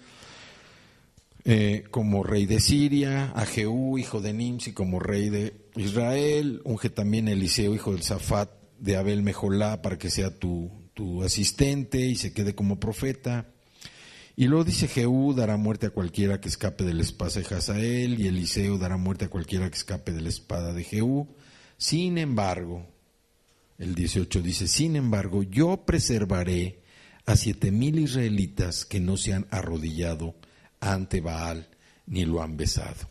como rey de Siria, a Jehú, hijo de Nimsi, como rey de Israel, unge también a Eliseo, hijo del Safat, de Abel Mejolá, para que sea tu asistente y se quede como profeta. Y luego dice, Jehú dará muerte a cualquiera que escape de la espada de Hazael, y Eliseo dará muerte a cualquiera que escape de la espada de Jehú. Sin embargo, el 18 dice, sin embargo, yo preservaré a 7,000 israelitas que no se han arrodillado ante Baal ni lo han besado.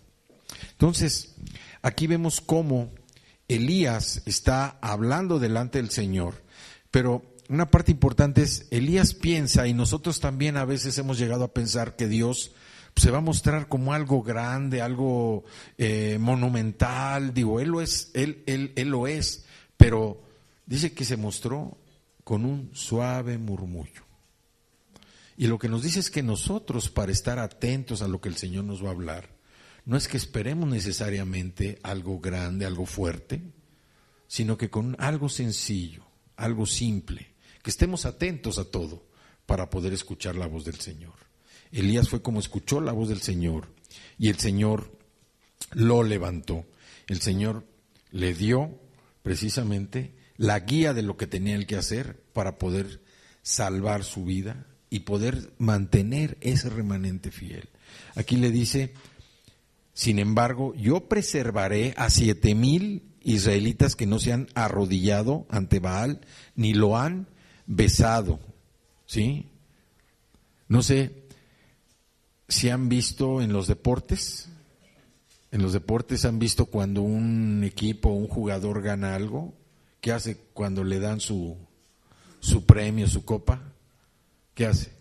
Entonces, aquí vemos cómo Elías está hablando delante del Señor, pero una parte importante es, Elías piensa, y nosotros también a veces hemos llegado a pensar que Dios se va a mostrar como algo grande, algo monumental. Digo, Él lo es, pero dice que se mostró con un suave murmullo. Y lo que nos dice es que nosotros, para estar atentos a lo que el Señor nos va a hablar, no es que esperemos necesariamente algo grande, algo fuerte, sino que con algo sencillo, algo simple, que estemos atentos a todo para poder escuchar la voz del Señor. Elías fue como escuchó la voz del Señor y el Señor lo levantó. El Señor le dio precisamente la guía de lo que tenía él que hacer para poder salvar su vida y poder mantener ese remanente fiel. Aquí le dice, sin embargo, yo preservaré a 7,000 israelitas que no se han arrodillado ante Baal ni lo han besado. ¿Sí? No sé si han visto en los deportes. En los deportes han visto cuando un equipo o un jugador gana algo. ¿Qué hace cuando le dan su premio, su copa? ¿Qué hace?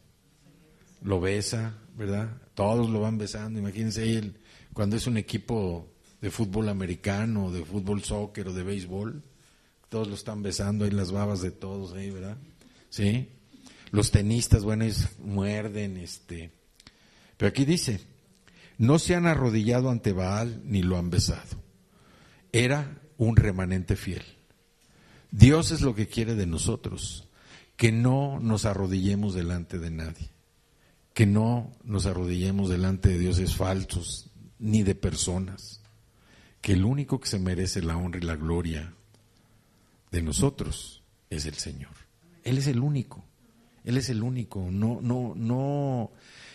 Lo besa, ¿verdad? Todos lo van besando. Imagínense ahí cuando es un equipo de fútbol americano, de fútbol soccer o de béisbol, todos lo están besando, ahí las babas de todos ahí, ¿verdad? ¿Sí? Los tenistas, bueno, ellos muerden, Pero aquí dice, no se han arrodillado ante Baal ni lo han besado. Era un remanente fiel. Dios es lo que quiere de nosotros, que no nos arrodillemos delante de nadie, que no nos arrodillemos delante de dioses falsos, ni de personas, que el único que se merece la honra y la gloria de nosotros es el Señor. Él es el único, Él es el único. No.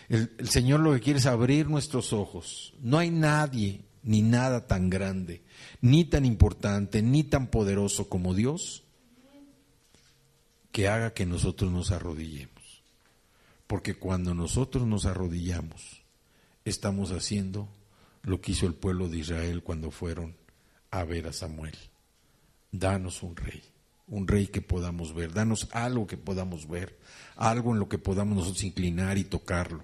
El Señor lo que quiere es abrir nuestros ojos. No hay nadie ni nada tan grande, ni tan importante, ni tan poderoso como Dios, que haga que nosotros nos arrodillemos. Porque cuando nosotros nos arrodillamos, estamos haciendo lo que hizo el pueblo de Israel cuando fueron a ver a Samuel. Danos un rey que podamos ver, danos algo que podamos ver, algo en lo que podamos nosotros inclinar y tocarlo.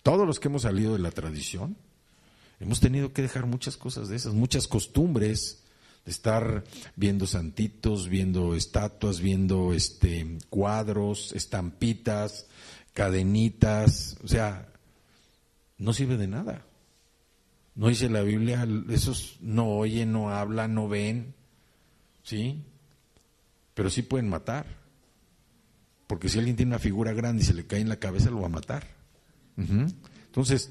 Todos los que hemos salido de la tradición, hemos tenido que dejar muchas cosas de esas, muchas costumbres de estar viendo santitos, viendo estatuas, viendo cuadros, estampitas, cadenitas, o sea, no sirve de nada. No dice la Biblia, esos no oyen, no hablan, no ven, ¿sí? Pero sí pueden matar, porque si alguien tiene una figura grande y se le cae en la cabeza, lo va a matar. Entonces,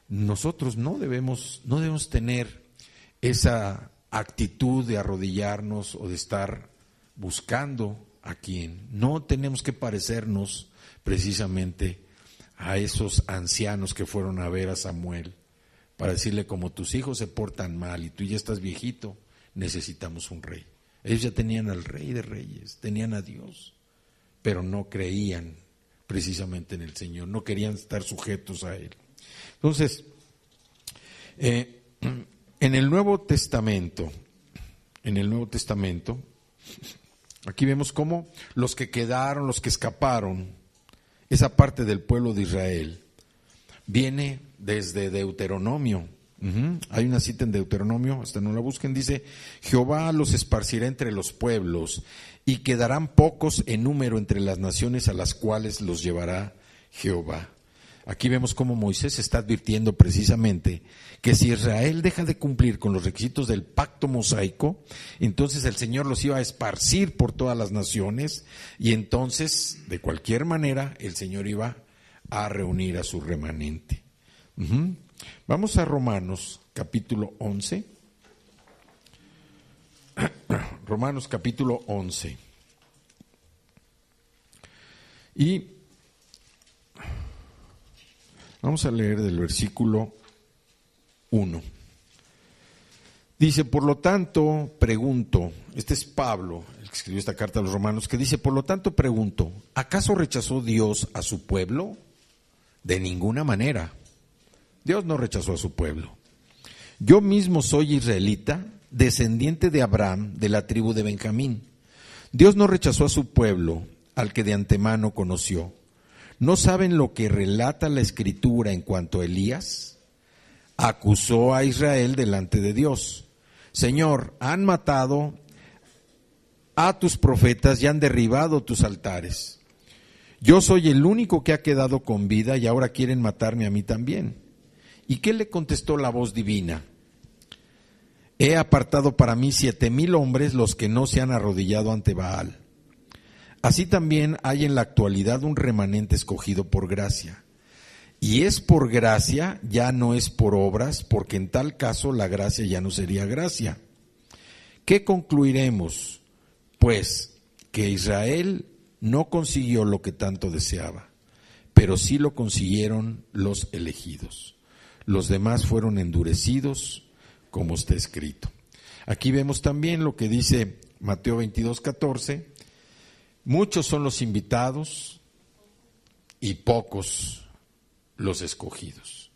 nosotros no debemos tener esa actitud de arrodillarnos o de estar buscando a quien. No tenemos que parecernos precisamente a esos ancianos que fueron a ver a Samuel para decirle, como tus hijos se portan mal y tú ya estás viejito, necesitamos un rey. Ellos ya tenían al Rey de Reyes, tenían a Dios, pero no creían precisamente en el Señor, no querían estar sujetos a Él. Entonces, en el Nuevo Testamento, aquí vemos cómo los que quedaron, los que escaparon, esa parte del pueblo de Israel, viene desde Deuteronomio. Hay una cita en Deuteronomio, hasta no la busquen, dice, Jehová los esparcirá entre los pueblos y quedarán pocos en número entre las naciones a las cuales los llevará Jehová. Aquí vemos cómo Moisés está advirtiendo precisamente que si Israel deja de cumplir con los requisitos del pacto mosaico, entonces el Señor los iba a esparcir por todas las naciones y entonces, de cualquier manera, el Señor iba a reunir a su remanente. Vamos a Romanos capítulo 11. Romanos capítulo 11. Y vamos a leer del versículo 1. Dice, por lo tanto, pregunto, este es Pablo, el que escribió esta carta a los romanos, que dice, por lo tanto pregunto, ¿acaso rechazó Dios a su pueblo? De ninguna manera. Dios no rechazó a su pueblo. Yo mismo soy israelita, descendiente de Abraham, de la tribu de Benjamín. Dios no rechazó a su pueblo, al que de antemano conoció. ¿No saben lo que relata la Escritura en cuanto a Elías? Acusó a Israel delante de Dios. Señor, han matado a tus profetas y han derribado tus altares. Yo soy el único que ha quedado con vida y ahora quieren matarme a mí también. ¿Y qué le contestó la voz divina? He apartado para mí 7,000 hombres, los que no se han arrodillado ante Baal. Así también hay en la actualidad un remanente escogido por gracia. Y es por gracia, ya no es por obras, porque en tal caso la gracia ya no sería gracia. ¿Qué concluiremos? Pues que Israel no consiguió lo que tanto deseaba, pero sí lo consiguieron los elegidos. Los demás fueron endurecidos, como está escrito. Aquí vemos también lo que dice Mateo 22:14. Muchos son los invitados y pocos los escogidos.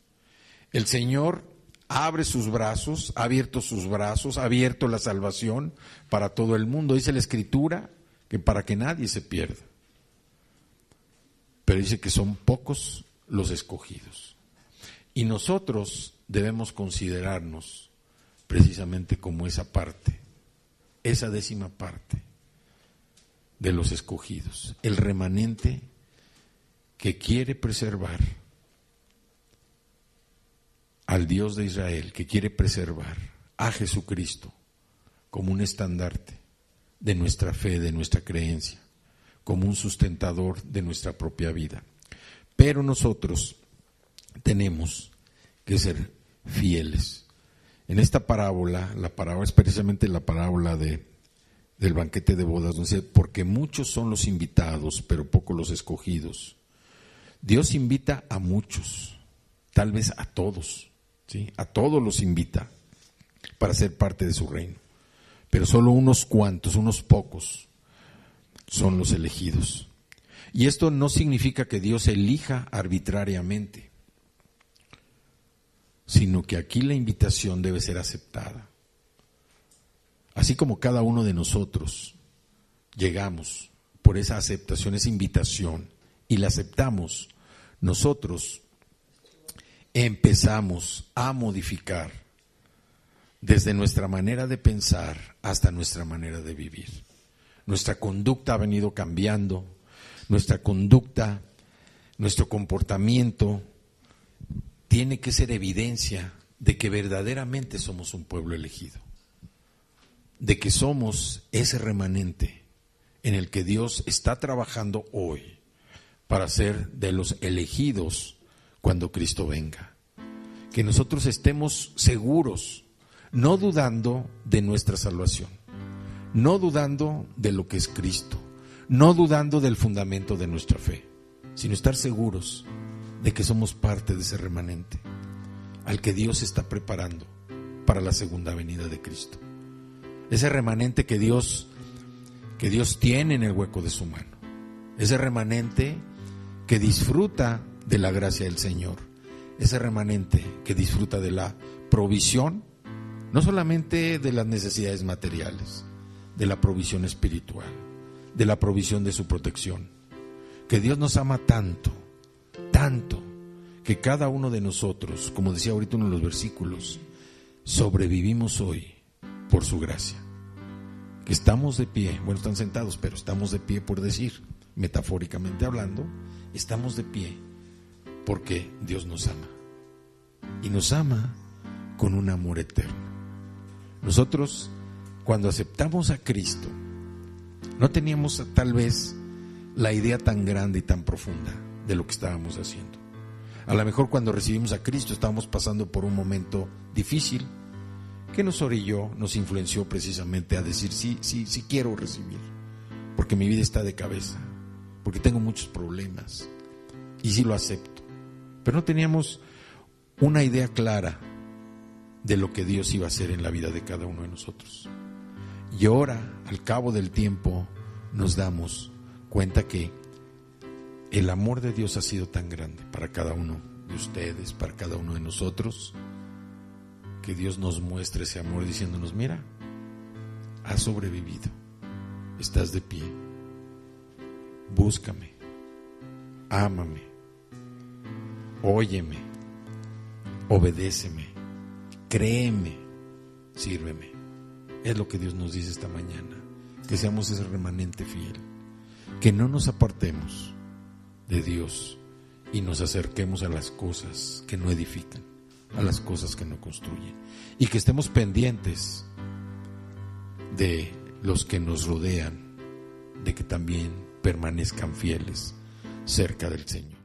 El Señor abre sus brazos, ha abierto sus brazos, ha abierto la salvación para todo el mundo. Dice la Escritura que para que nadie se pierda. Pero dice que son pocos los escogidos. Y nosotros debemos considerarnos precisamente como esa parte, esa 10ª parte de los escogidos, el remanente que quiere preservar al Dios de Israel, que quiere preservar a Jesucristo como un estandarte de nuestra fe, de nuestra creencia, como un sustentador de nuestra propia vida. Pero nosotros tenemos que ser fieles. En esta parábola, la parábola es precisamente la parábola del banquete de bodas, donde dice, porque muchos son los invitados, pero pocos los escogidos. Dios invita a muchos, tal vez a todos, ¿sí? A todos los invita para ser parte de su reino, pero solo unos cuantos, unos pocos son los elegidos. Y esto no significa que Dios elija arbitrariamente, sino que aquí la invitación debe ser aceptada. Así como cada uno de nosotros llegamos por esa aceptación, esa invitación, y la aceptamos, nosotros empezamos a modificar desde nuestra manera de pensar hasta nuestra manera de vivir. Nuestra conducta ha venido cambiando, nuestra conducta, nuestro comportamiento tiene que ser evidencia de que verdaderamente somos un pueblo elegido, de que somos ese remanente en el que Dios está trabajando hoy para ser de los elegidos cuando Cristo venga. Que nosotros estemos seguros, no dudando de nuestra salvación, no dudando de lo que es Cristo, no dudando del fundamento de nuestra fe, sino estar seguros de que somos parte de ese remanente al que Dios está preparando para la segunda venida de Cristo. Ese remanente que Dios tiene en el hueco de su mano. Ese remanente que disfruta de la gracia del Señor. Ese remanente que disfruta de la provisión, no solamente de las necesidades materiales, de la provisión espiritual, de la provisión de su protección. Que Dios nos ama tanto, tanto, que cada uno de nosotros, como decía ahorita uno de los versículos, sobrevivimos hoy por su gracia. Que estamos de pie, bueno, están sentados, pero estamos de pie por decir, metafóricamente hablando, estamos de pie porque Dios nos ama. Y nos ama con un amor eterno. Nosotros, cuando aceptamos a Cristo, no teníamos tal vez la idea tan grande y tan profunda de lo que estábamos haciendo. A lo mejor cuando recibimos a Cristo estábamos pasando por un momento difícil que nos orilló, nos influenció precisamente a decir sí quiero recibir, porque mi vida está de cabeza, porque tengo muchos problemas y sí lo acepto. Pero no teníamos una idea clara de lo que Dios iba a hacer en la vida de cada uno de nosotros. Y ahora, al cabo del tiempo, nos damos cuenta que el amor de Dios ha sido tan grande para cada uno de ustedes, para cada uno de nosotros, que Dios nos muestra ese amor diciéndonos: mira, has sobrevivido, estás de pie, búscame, ámame, óyeme, obedéceme, créeme, sírveme. Es lo que Dios nos dice esta mañana, que seamos ese remanente fiel, que no nos apartemos de Dios y nos acerquemos a las cosas que no edifican, a las cosas que no construyen, y que estemos pendientes de los que nos rodean, de que también permanezcan fieles cerca del Señor.